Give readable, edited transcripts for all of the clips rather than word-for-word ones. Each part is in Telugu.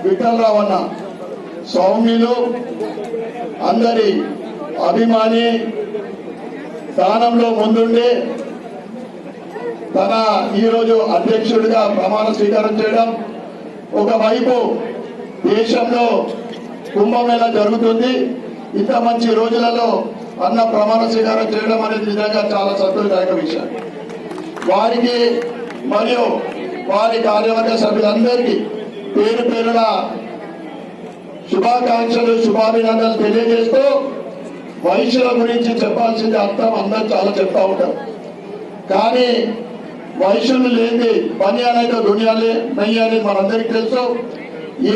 విఠలరావు అన్న సౌమ్యులు, అందరి అభిమాని, స్థానంలో ముందుండి తన ఈరోజు అధ్యక్షుడిగా ప్రమాణ స్వీకారం చేయడం, ఒకవైపు దేశంలో కుంభమేళా జరుగుతుంది, ఇంత మంచి రోజులలో అన్న ప్రమాణ స్వీకారం చేయడం అనేది నిజంగా చాలా సంతోషదాయక విషయం. వారికి మరియు వారి కార్యవర్గ సభ్యులందరికీ పేరు పేరున శుభాకాంక్షలు, శుభాభినందనలు తెలియజేస్తూ, వైశ్యుల గురించి చెప్పాల్సింది అర్థం అందరూ చాలా చెప్తా ఉంటారు, కానీ వైశ్యులు లేని పని అనేది దునియాలే నయ్యి అనేది మనందరికీ తెలుసు.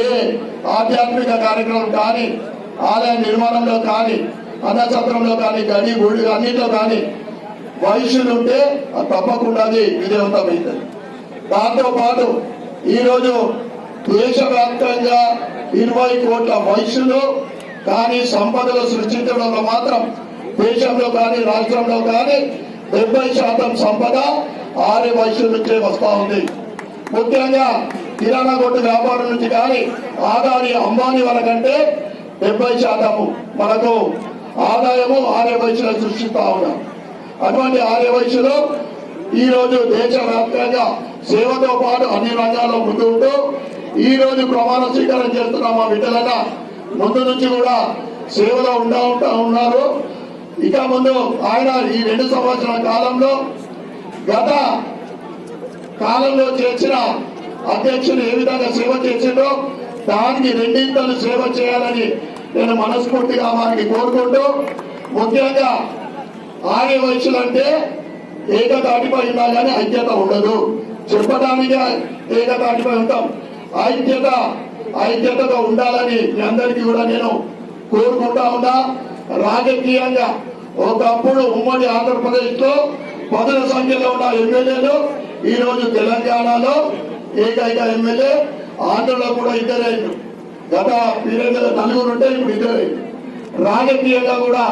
ఏ ఆధ్యాత్మిక కార్యక్రమం కానీ, ఆలయ నిర్మాణంలో కానీ, అన్నసత్రంలో కానీ, గడి గుడి అన్నింటిలో కానీ వైశ్యులు ఉంటే అది తప్పకుండా విజయవంతమవుతుంది. దాంతో పాటు ఈరోజు దేశవ్యాప్తంగా 20 కోట్ల వైశ్యులు కానీ సంపదలు సృష్టించడంలో మాత్రం దేశంలో కానీ రాష్ట్రంలో కానీ 70% సంపద ఆర్య వైశ్యుల నుంచే వస్తూ ఉంది. ముఖ్యంగా కిరాణా కొట్టు వ్యాపారం నుంచి కానీ ఆదాని అంబానీ వరకంటే 70% మనకు ఆదాయము ఆర్య వైశ్యులు సృష్టిస్తా ఉన్నాం. అటువంటి ఆర్య వైశ్యులు ఈ రోజు దేశవ్యాప్తంగా సేవతో పాటు అన్ని రంగాల్లో ముందు ఉంటూ ఈ రోజు ప్రమాణ స్వీకారం చేస్తున్న మా విఠలన్న ముందు నుంచి కూడా సేవలో ఉన్నారు. ఇక ముందు ఆయన ఈ 2 సంవత్సరాల కాలంలో గత కాలంలో చేసిన అధ్యక్షులు ఏ విధంగా సేవ చేసిందో దానికి 2 సేవ చేయాలని నేను మనస్ఫూర్తిగా వారికి కోరుకుంటూ, ముఖ్యంగా ఆర్య వైశ్యులు అంటే ఏకతాటిపై ఉన్నా కానీ ఐక్యత ఉండదు. చెప్పడానికి ఏకతాటిపై ఉంటాం, ఐక్యతగా ఉండాలని మీ అందరికీ కూడా నేను కోరుకుంటా ఉన్నా. రాజకీయంగా ఒకప్పుడు ఉమ్మడి ఆంధ్రప్రదేశ్ లో 10 సంఖ్యలో ఉన్న ఎమ్మెల్యేలు ఈ రోజు తెలంగాణలో ఏకైక ఎమ్మెల్యే, ఆంధ్రలో కూడా 2 గత పీరియడ్ 4 ఉంటే ఇప్పుడు 2. రాజకీయంగా కూడా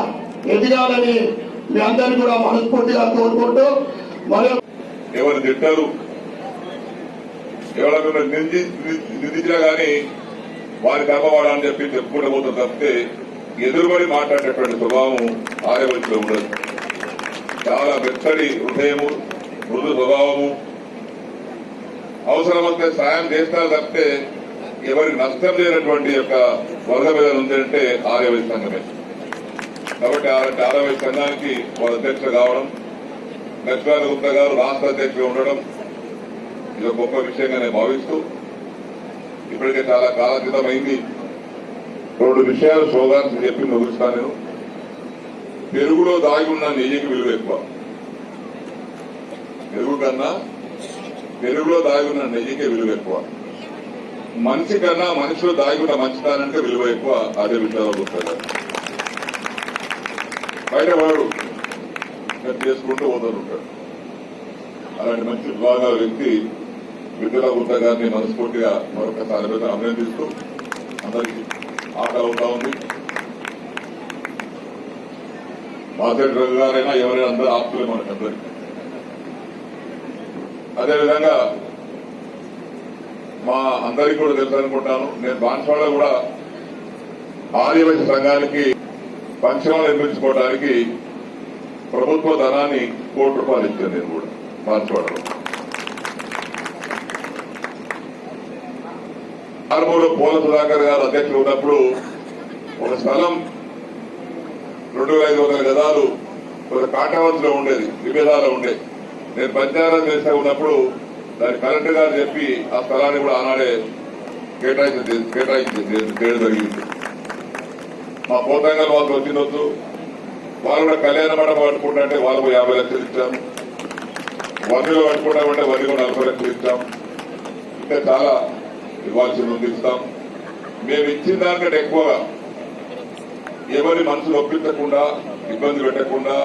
ఎదగాలని మీ అందరినీ కూడా మనస్ఫూర్తిగా కోరుకుంటూ, మరియు ఎవరు తిట్టారు, ఎవరైనా నిందించినా కానీ వారి కర్మవాడా అని చెప్పి చెప్పుకుంటూ పోతారు తప్పితే ఎదురుబడి మాట్లాడేటువంటి స్వభావం ఆర్యవైశ్యులో ఉండదు. చాలా మెత్తడి హృదయము, మృదు స్వభావము, అవసరమైతే సాయం చేస్తారు తప్పితే ఎవరికి నష్టం లేనటువంటి యొక్క వర్గం మీద ఉందంటే ఆర్యవైశ్య సంఘమే. కాబట్టి ఆర్యవైశ్య సంఘానికి వాళ్ళ అధ్యక్షులు కావడం, లక్ష్మణ గుప్తా గారు రాష్ట్ర అధ్యక్షులు ఉండడం ఇది గొప్ప విషయంగా నేను భావిస్తూ, ఇప్పటికే చాలా కాలాతీతమైంది. 2 విషయాలు స్లోగాన్స్ చెప్పి ముగిస్తాను నేను. పెరుగులో దాగి ఉన్న నెయ్యికి విలువ ఎక్కువ. పెరుగు కన్నా పెరుగులో దాగి ఉన్న నెయ్యికి విలువ ఎక్కువ. మనిషి కన్నా మనిషిలో దాగి ఉన్న మంచితనానికి విలువ ఎక్కువ. అదే విషయాలు గుర్తారు. బయట వాడు చేసుకుంటూ పోతుంటాడు. అలాంటి మంచి విభాగాల వ్యక్తి విఠల గుప్తా గారిని మనస్ఫూర్తిగా మరొకసారి అభినందిస్తూ, అందరికీ ఆకలి అవుతా ఉంది. మాసెట్ రఘు గారైనా ఎవరైనా అందరూ ఆపులే మనకి అందరికీ. అదేవిధంగా మా అందరికీ కూడా తెలుసు అనుకుంటాను, నేను బాన్స్వాడ కూడా ఆర్యవైశ్య సంఘానికి ఫంక్షన్ నిర్మించుకోవడానికి ప్రభుత్వ ధనాన్ని ₹1 కోటి ఇచ్చాను. నేను కూడా బాన్స్వాడలో ఆర్మూరు పోల సుధాకర్ గారు అధ్యక్షులు ఉన్నప్పుడు ఒక స్థలం 2500 గజాలు ఒక కాటావతిలో ఉండేది, విభేదాలో ఉండేది. నేను పంచాయతీ చేస్తూ ఉన్నప్పుడు దాని కలెక్టర్ గారు చెప్పి ఆ స్థలాన్ని కూడా ఆనాడే కేటాయించి చేయడం జరిగింది. మా పోతంగల్ వాళ్ళు వచ్చిందొచ్చు, వాళ్ళు కూడా కళ్యాణ మండపం పట్టుకుంటే వాళ్ళకు 50 లక్షలు ఇచ్చాం. వన్నిలో పట్టుకుంటామంటే వన్నిలో 40 లక్షలు ఇచ్చాం. ఇంకా చాలా ఇవ్వాల్సి ఉంది, ఇస్తాం. మేము ఇచ్చిన దానికంటే ఎక్కువగా ఎవరి మనసు నొప్పించకుండా, ఇబ్బంది పెట్టకుండా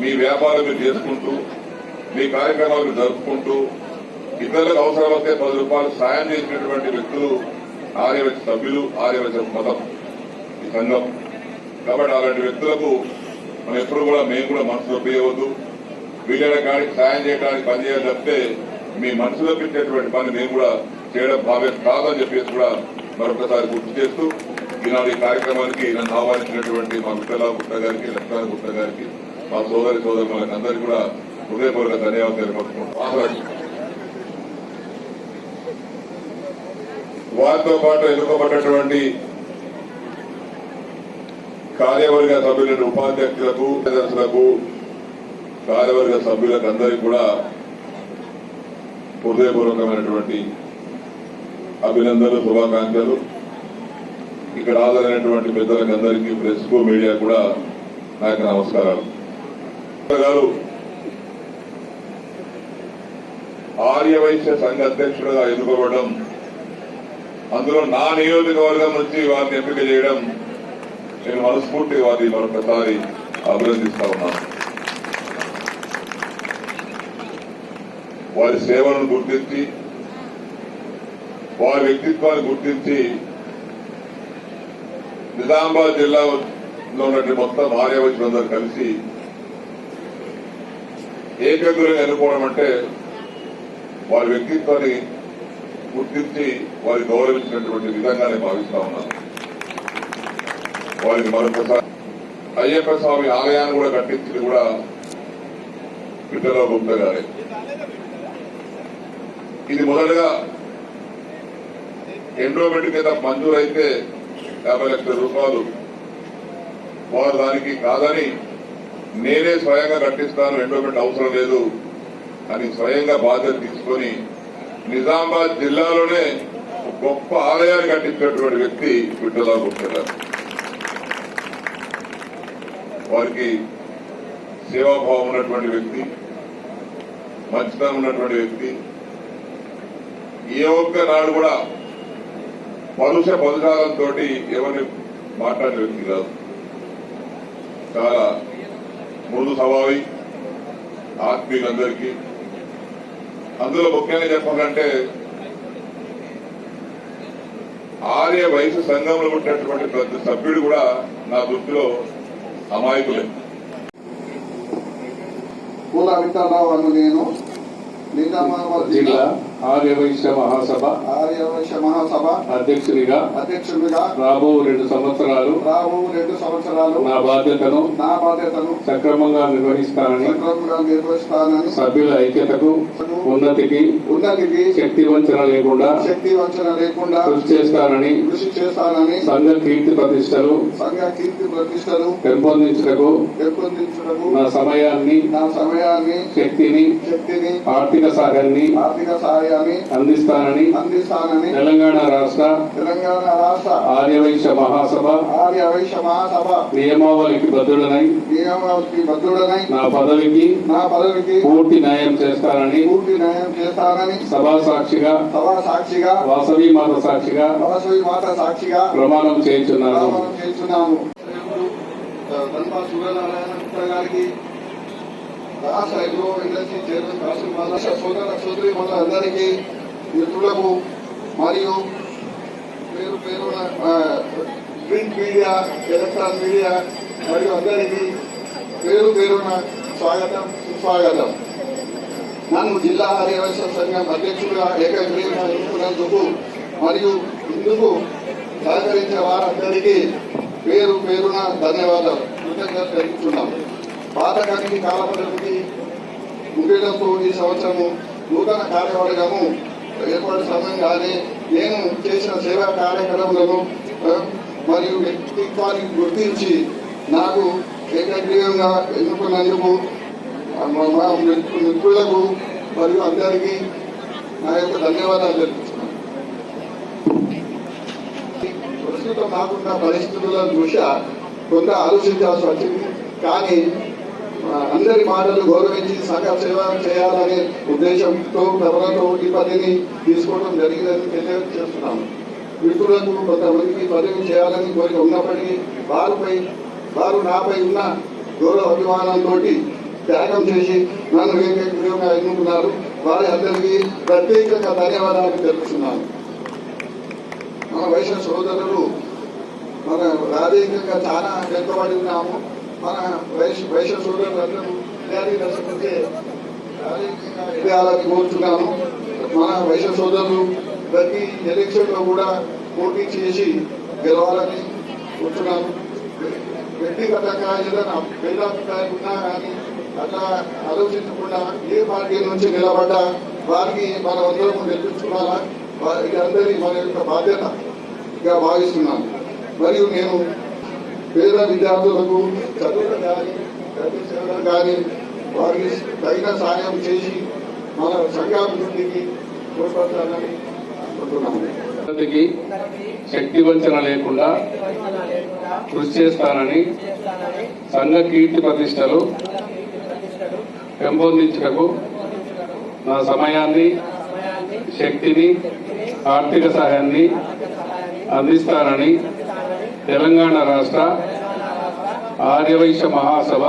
మీ వ్యాపారం మీరు చేసుకుంటూ, మీ కార్యక్రమాలు జరుపుకుంటూ, ఇతరులకు అవసరం వస్తే ₹10 సాయం చేసినటువంటి వ్యక్తులు ఆర్యవైశ్య సభ్యులు, ఆర్యవైశ్య మతం ఈ సంఘం. కాబట్టి అలాంటి వ్యక్తులకు మనం ఎప్పుడు కూడా మేము కూడా మనసు నొప్పియవద్దు. వీలైన కాడికి సాయం చేయడానికి పని చేయాలి తప్పితే మీ మనసులో పెట్టేటువంటి పని మేము కూడా చేయడం భావ్యం కాదని చెప్పేసి కూడా మరొకసారి గుర్తు చేస్తూ ఈనాడు ఈ కార్యక్రమానికి నన్ను ఆహ్వానించినటువంటి మా విఠలరావు గుప్తా గారికి, లక్ష్మణ గుప్తా గారికి, మా సోదరి సోదరులకు అందరికీ కూడా హృదయపూర్వక ధన్యవాదాలు తెలుపుకుంటున్నాను. వారితో పాటు ఎన్నుకోబడ్డటువంటి కార్యవర్గ సభ్యులను, ఉపాధ్యక్షులకు, సదస్సులకు, కార్యవర్గ సభ్యులకు అందరికీ కూడా హృదయపూర్వకమైనటువంటి అభినందనలు, శుభాకాంక్షలు. ఇక్కడ హాజరైనటువంటి పెద్దలకు అందరికీ, ప్రెస్ కు, మీడియా కూడా నా యొక్క నమస్కారాలు. గారు ఆర్యవైశ్య సంఘ అధ్యక్షుడిగా ఎన్నుకోవడం, అందులో నా నియోజకవర్గం నుంచి వారిని ఎంపిక చేయడం నేను మనస్ఫూర్తిగా వారిని మరొకసారి అభినందిస్తా ఉన్నాను. వారి సేవలను గుర్తించి, వారి వ్యక్తిత్వాన్ని గుర్తించి నిజామాబాద్ జిల్లాలో ఉన్నటువంటి మొత్తం ఆర్యవైశ్యులందరూ కలిసి ఏకగ్రీవంగా ఎన్నుకోవడం అంటే వారి వ్యక్తిత్వాన్ని గుర్తించి వారి గౌరవించినటువంటి విధంగానే భావిస్తా ఉన్నాను. వారికి మరొకసారి అయ్యప్ప స్వామి ఆలయాన్ని కూడా కట్టించింది కూడా విఠలరావు గుప్తా గారే. ఇది మొదటగా ఎండోమెంట్ కింద మంజూరైతే 50 లక్షల రూపాయలు వారు దానికి కాదని నేనే స్వయంగా కట్టిస్తాను, ఎండోమెంట్ అవసరం లేదు అని స్వయంగా బాధ్యత తీసుకొని నిజామాబాద్ జిల్లాలోనే గొప్ప ఆలయాన్ని కట్టించినటువంటి వ్యక్తి విఠలరావు గుప్తా గారు. వారికి సేవాభావం ఉన్నటువంటి వ్యక్తి, మంచితనం ఉన్నటువంటి వ్యక్తి. ఏ ఒక్క నాడు కూడా పరుష పదజాలంతో ఎవరిని మాట్లాడిన వ్యక్తి కాదు. చాలా మృదు స్వభావి, ఆత్మీయులందరికీ. అందులో ముఖ్యంగా చెప్పాలంటే ఆర్య వయసు సంఘంలో ఉన్నటువంటి ప్రతి సభ్యుడు కూడా నా దృష్టిలో అమాయకులే. పూల విఠలరావు అను నేను నిజామాబాద్ జిల్లా ఆర్యవైశ్య మహాసభ అధ్యక్షునిగా రాబో 2 సంవత్సరాలు నా బాధ్యతను సక్రమంగా నిర్వహిస్తానని సభ్యుల ఐక్యతకు ఉన్నతికి శక్తి వంచన లేకుండా కృషి చేస్తానని సంఘ కీర్తి ప్రతిష్టలు పెంపొందించుటకు నా సమయాన్ని శక్తిని ఆర్థిక సహాయాన్ని అందిస్తానని తెలంగాణ రాష్ట్ర ఆర్యవైశ్య మహాసభ నియమావళికి బద్దుడనై నా పదవికి పూర్తి న్యాయం చేస్తానని సభా సాక్షిగా వాసవి మాత సాక్షిగా ప్రమాణం చేయించున్నాను. అందరికీ, మిత్రులకు మరియు పేరు పేరున ప్రింట్ మీడియా, ఎలక్ట్రానిక్ మీడియా మరియు అందరికీ పేరు పేరున స్వాగతం, సుస్వాగతం. నన్ను జిల్లా ఆర్యవైశ్య సంఘం అధ్యక్షుడిగా ఏకగ్రీవంగా ఎన్నుకున్నందుకు మరియు ఇందుకు సహకరించిన వారందరికీ పేరు పేరున ధన్యవాదాలు, కృతజ్ఞతలు తెలుపుతున్నాం. పాతకానికి కాలపరిమితి ముగియడంతో ఈ సంవత్సరము నూతన కార్యవర్గము ఏర్పాటు సమయంగానే నేను చేసిన సేవా కార్యక్రమాలను మరియు వ్యక్తిత్వాన్ని గుర్తించి నాకు ఏకగ్రీవంగా ఎన్నుకున్నందుకు మా మిత్రులకు మరియు అందరికీ నా యొక్క ధన్యవాదాలు తెలుపుతున్నాను. ప్రస్తుతం నాకున్న పరిస్థితుల దృష్ట్యా కొంత ఆలోచించాల్సి వచ్చింది. కానీ అందరి మాటలు గౌరవించి సంఘ సేవ చేయాలనే ఉద్దేశంతో ప్రభుత్వంతో ఈ పదవిని తీసుకోవడం జరిగిందని తెలియజేస్తున్నాను. మిత్రులకు కొంతమందికి పదవి చేయాలని కోరిక ఉన్నప్పటికీ వారు నాపై ఉన్న గౌరవ అభిమానంతో త్యాగం చేసి నన్ను ఏకగ్రీవంగా ఎన్నుకున్నారు. వారి అందరికీ ప్రత్యేకంగా ధన్యవాదాలు తెలుపుతున్నాను. మన వైశ్య సోదరులు మన రాజకీయంగా చాలా వెనుకబడి ఉన్నాము. మన వైశ్య సోదరులందరూ ఎదగాలని కోరుతున్నాను. మన వైశ్య సోదరులు ప్రతి ఎలక్షన్ లో కూడా పోటీ చేసి గెలవాలని కూర్చున్నాను. వ్యక్తిగతంగా ఏదైనా భేదాభిప్రాయం ఉన్నా కానీ అట్లా ఆలోచించకుండా ఏ పార్టీ నుంచి నిలబడ్డా వారికి మనం అందరం గెలిపించుకోవాలా, వారికి అందరి మన యొక్క బాధ్యతగా భావిస్తున్నాను. మరియు నేను పేద విద్యార్థులకు చదువులు కానీ చదువు కానీ వారికి తగిన సాయం చేసి మన సంఘాభివృద్ధికి తోడ్పడాలని అనుకుంటున్నాను. పద్ధతికి శక్తి వంచన లేకుండా కృషి చేస్తానని సంఘ కీర్తి ప్రతిష్టలు పెంపొందించటకు నా సమయాన్ని, శక్తిని, ఆర్థిక సహాయాన్ని అందిస్తానని తెలంగాణ రాష్ట్ర ఆర్యవైశ్య మహాసభ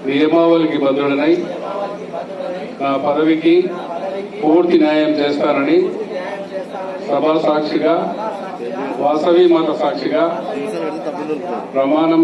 నియమావళికి బద్దుడనై నా పదవికి పూర్తి న్యాయం చేస్తానని సభా సాక్షిగా, వాసవి మాత సాక్షిగా ప్రమాణం